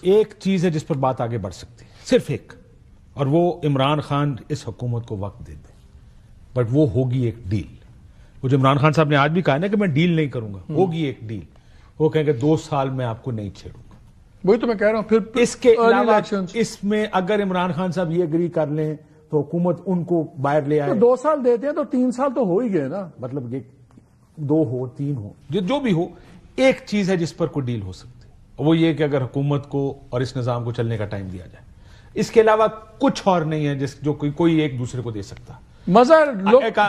ایک چیز ہے جس پر بات آگے بڑھ سکتی ہے، صرف ایک، اور وہ عمران خان اس حکومت کو وقت دے دیں، بٹ وہ ہوگی ایک ڈیل۔ وہ جو عمران خان صاحب نے آج بھی کہا نا کہ میں ڈیل نہیں کروں گا، ہوگی ایک ڈیل۔ وہ کہیں گے 2 سال میں آپ کو نہیں چھیڑوں گا۔ وہی تو میں کہہ رہا ہوں۔ پھر اس کے علاوہ اس میں اگر عمران خان صاحب یہ اگری کر لیں تو حکومت ان کو باہر لے آئے۔ 2 سال دیتے ہیں تو 3 سال تو ہو ہی گئے نا، مطلب یہ 2 ہو 3 ہو جو بھی ہو، ایک چیز ہے جس پر کوئی ڈیل ہو سکتی ہے، وہ یہ کہ اگر حکومت کو اور اس نظام کو چلنے کا ٹائم دیا جائے۔ اس کے علاوہ کچھ اور نہیں ہے جو کوئی ایک دوسرے کو دے سکتا۔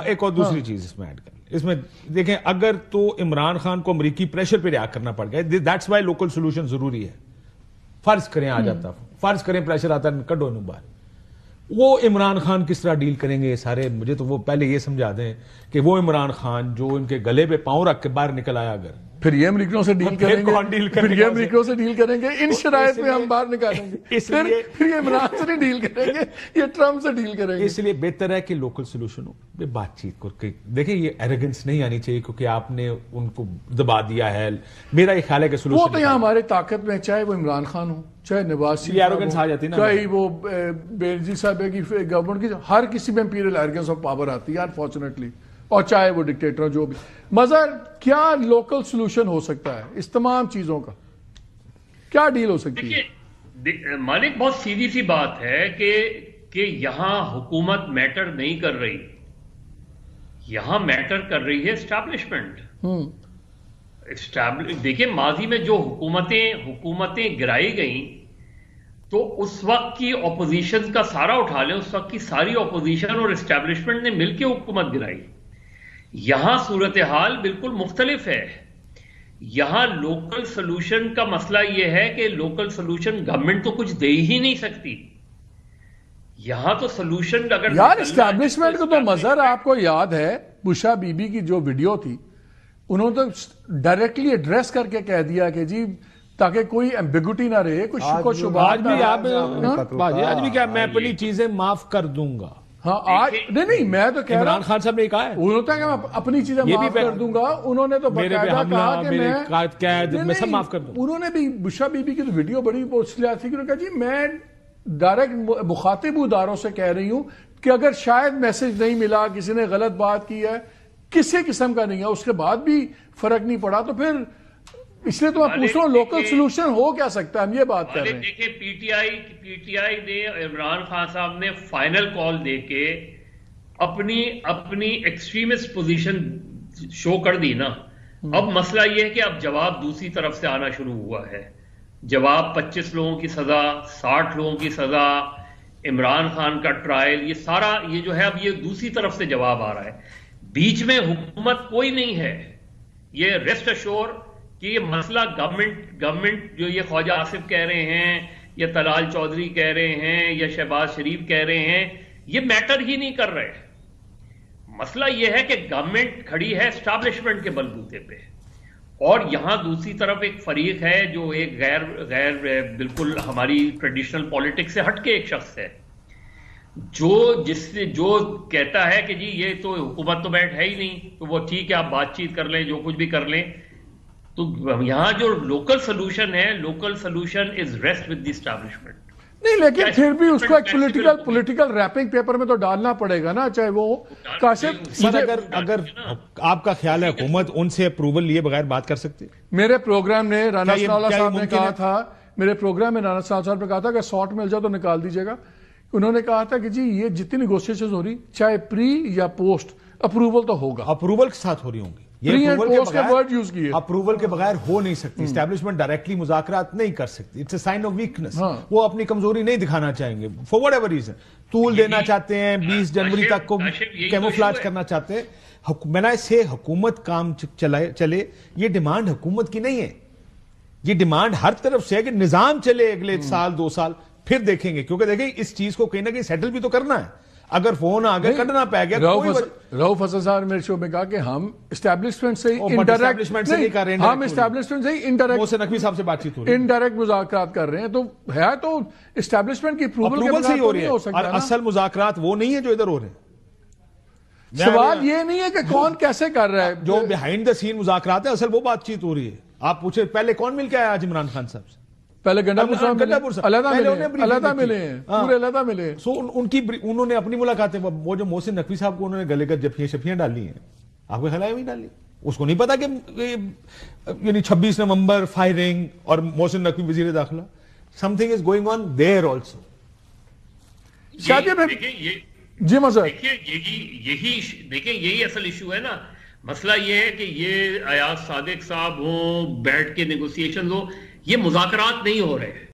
ایک اور دوسری چیز اس میں ایڈ کر لیں، اس میں دیکھیں اگر تو عمران خان کو امریکی پریشر پہ ریاکٹ کرنا پڑ گیا، دیٹس وائی لوکل سولوشن ضروری ہے۔ فرض کریں آ جاتا، فرض کریں پریشر آتا ہے، کڈو نو باہر، وہ عمران خان کس طرح ڈیل کریں گے یہ سارے؟ مجھے تو وہ پہلے یہ سمجھا دیں کہ وہ عمران خان جو ان کے گلے پہ پاؤں رکھ کے باہر نکل آیا، اگر پھر یہ امریکیوں سے ڈیل کریں گے، پھر یہ امریکیوں سے ڈیل کریں گے، ان شرائط میں ہم باہر نکالیں گے، پھر یہ عمران سے نہیں ڈیل کریں گے، یہ ٹرمپ سے ڈیل کریں گے۔ اس لیے بہتر ہے کہ لوکل سولوشن ہو، بات چیت کر کے دیکھیں۔ یہ ایروگنس نہیں آنی چاہیے کیونکہ آپ نے ان کو دبا دیا ہے۔ میرا یہ خیال ہے کہ سولوشن وہ تو یہاں ہمارے طاقت میں، چاہے وہ عمران خان ہو، چاہے نواز شریف، ایروگنس آ جاتی نا، چاہے وہ بینظیر صاحب کی گورنمنٹ کی، ہر کسی میں امپیریل ایروگنس آف پاور آتی ہے انفارچونیٹلی، اور چاہے وہ ڈکٹیٹر جو بھی۔ مظہر، کیا لوکل سولوشن ہو سکتا ہے اس تمام چیزوں کا؟ کیا ڈیل ہو سکتی ہے؟ مالک، بہت سیدھی سی بات ہے کہ یہاں حکومت میٹر نہیں کر رہی، یہاں میٹر کر رہی ہے اسٹیبلشمنٹ۔ دیکھیں ماضی میں جو حکومتیں گرائی گئیں تو اس وقت کی اپوزیشن کا سارا اٹھا لیں، اس وقت کی ساری اپوزیشن اور اسٹیبلشمنٹ نے مل کے حکومت گرائی۔ یہاں صورتحال بالکل مختلف ہے۔ یہاں لوکل سلوشن کا مسئلہ یہ ہے کہ لوکل سلوشن گورنمنٹ تو کچھ دے ہی نہیں سکتی۔ یہاں تو سلوشن اگر یار اسٹیبلشمنٹ کو تو مظہر آپ کو یاد ہے بشا بی بی کی جو ویڈیو تھی، انہوں نے تو ڈائریکٹلی ایڈریس کر کے کہہ دیا کہ جی تاکہ کوئی ایمبیگوٹی نہ رہے، کوئی شک و شبہات نہ رہے۔ آج بھی کیا میں اپنی چیزیں معاف کر دوں گا؟ ہاں آج نہیں، میں تو کہہ رہا عمران خان صاحب نے کہا ہے، انہوں نے کہا میں اپنی چیزیں معاف کر دوں گا۔ انہوں نے تو باقاعدہ کہا کہ میں سب معاف کر دوں۔ انہوں نے بھی بشا بی بی کی تو ویڈیو بڑی پوچھلیات تھی کہ انہوں نے کہا جی میں ڈائریکٹ مخاطب اداروں سے کہہ رہی ہوں کہ اگر شاید میسج نہیں ملا، کسی نے غلط بات کی ہے، کسی قسم کا نہیں ہے، اس کے بعد بھی فرق نہیں پڑا، تو پھر اس لیے تو میں پوچھ رہا ہوں لوکل سولوشن ہو کیا سکتا ہے؟ ہم یہ بات کر رہے ہیں۔ دیکھیں پی ٹی آئی نے، عمران خان صاحب نے فائنل کال دے کے اپنی ایکسٹریمسٹ پوزیشن شو کر دی نا۔ اب مسئلہ یہ ہے کہ اب جواب دوسری طرف سے آنا شروع ہوا ہے۔ جواب 25 لوگوں کی سزا، 60 لوگوں کی سزا، عمران خان کا ٹرائل، یہ سارا یہ جو ہے اب یہ دوسری طرف سے جواب آ رہا ہے۔ بیچ میں حکومت کوئی نہیں ہے۔ یہ ریسٹ اشور کہ یہ مسئلہ گورنمنٹ جو یہ خواجہ آصف کہہ رہے ہیں یا طلال چودھری کہہ رہے ہیں یا شہباز شریف کہہ رہے ہیں، یہ میٹر ہی نہیں کر رہے۔ مسئلہ یہ ہے کہ گورنمنٹ کھڑی ہے اسٹیبلشمنٹ کے بلبوتے پہ، اور یہاں دوسری طرف ایک فریق ہے جو ایک غیر بالکل ہماری ٹریڈیشنل پولیٹکس سے ہٹ کے ایک شخص ہے، جو کہتا ہے کہ جی یہ تو حکومت تو بیٹھ ہے ہی نہیں، تو وہ ٹھیک ہے آپ بات چیت کر لیں، جو کچھ بھی کر لیں۔ تو یہاں جو لوکل سلوشن ہے، local solution is rest with the establishment. نہیں لیکن پھر بھی اس کو ایک پولیٹیکل ریپنگ پیپر میں تو ڈالنا پڑے گا نا، چاہے وہ کاشف۔ اگر آپ کا خیال ہے حکومت ان سے اپروول لیے بغیر بات کر سکتی؟ میرے پروگرام نے رانا ثناءاللہ صاحب نے کہا تھا، میرے پروگرام میں رانا ثناءاللہ صاحب نے کہا تھا کہ ساٹ مل جائے تو نکال دیجیے گا۔ انہوں نے کہا تھا کہ جی یہ جتنی نیگوشیشن ہو رہی، چاہے پری یا پوسٹ اپروول تو ہوگا، اپروول کے ساتھ ہو رہی ہوں گی۔ اپروول کے بغیر ہو نہیں سکتی۔ اسٹیبلشمنٹ ڈائریکٹلی مذاکرات نہیں کر سکتی، it's a sign of weakness. وہ اپنی کمزوری نہیں دکھانا چاہیں گے فار واٹ ایور ریزن، طول دینا چاہتے ہیں، 20 جنوری تک کو کیموفلاج کرنا چاہتے ہیں۔ بنا سے حکومت کام چلے، یہ ڈیمانڈ حکومت کی نہیں ہے، یہ ڈیمانڈ ہر طرف سے ہے کہ نظام چلے اگلے سال 2 سال، پھر دیکھیں گے۔ کیونکہ دیکھیں اس چیز کو کہیں نہ کہیں سیٹل بھی تو کرنا ہے۔ اگر فون آگے کٹنا پہ گیا، رؤف حسن صاحب نے میرے شو میں کہا کہ ہم اسٹیبلشمنٹ سے انڈائریکٹ نقوی صاحب سے بات چیت ہو رہی ہے، انڈائریکٹ مذاکرات کر رہے ہیں، تو ہے تو اسٹیبلشمنٹ کی اپروول سے ہی ہو رہی ہے۔ اصل مذاکرات وہ نہیں ہے جو ادھر ہو رہے ہیں۔ سوال یہ نہیں ہے کہ کون کیسے کر رہا ہے، جو بیہائنڈ دا سین مذاکرات ہے، اصل وہ بات چیت ہو رہی ہے۔ آپ پوچھیں پہلے کون مل کے آیا آج عمران خان صاحب سے؟ پہلے گنڈاپور صاحب علیحدہ ملے ہیں پورے علیحدہ ملے. سو انہوں نے اپنی ملاقاتیں, وہ جو محسن نقوی صاحب کو انہوں نے گلے کا جفیاں ڈالی ہیں, آپ کو خیال ہے بھی ڈالی, اس کو نہیں پتا کہ یعنی 26 نومبر فائرنگ اور محسن نقوی وزیر داخلہ, something is going on there also. جی مزہ دیکھیں یہی اصل ایشو ہے نا. مسئلہ یہ ہے کہ یہ ایاز صادق صاحب ہوں, بیٹھ کے نیگوسیشن ہو, یہ مذاکرات نہیں ہو رہے.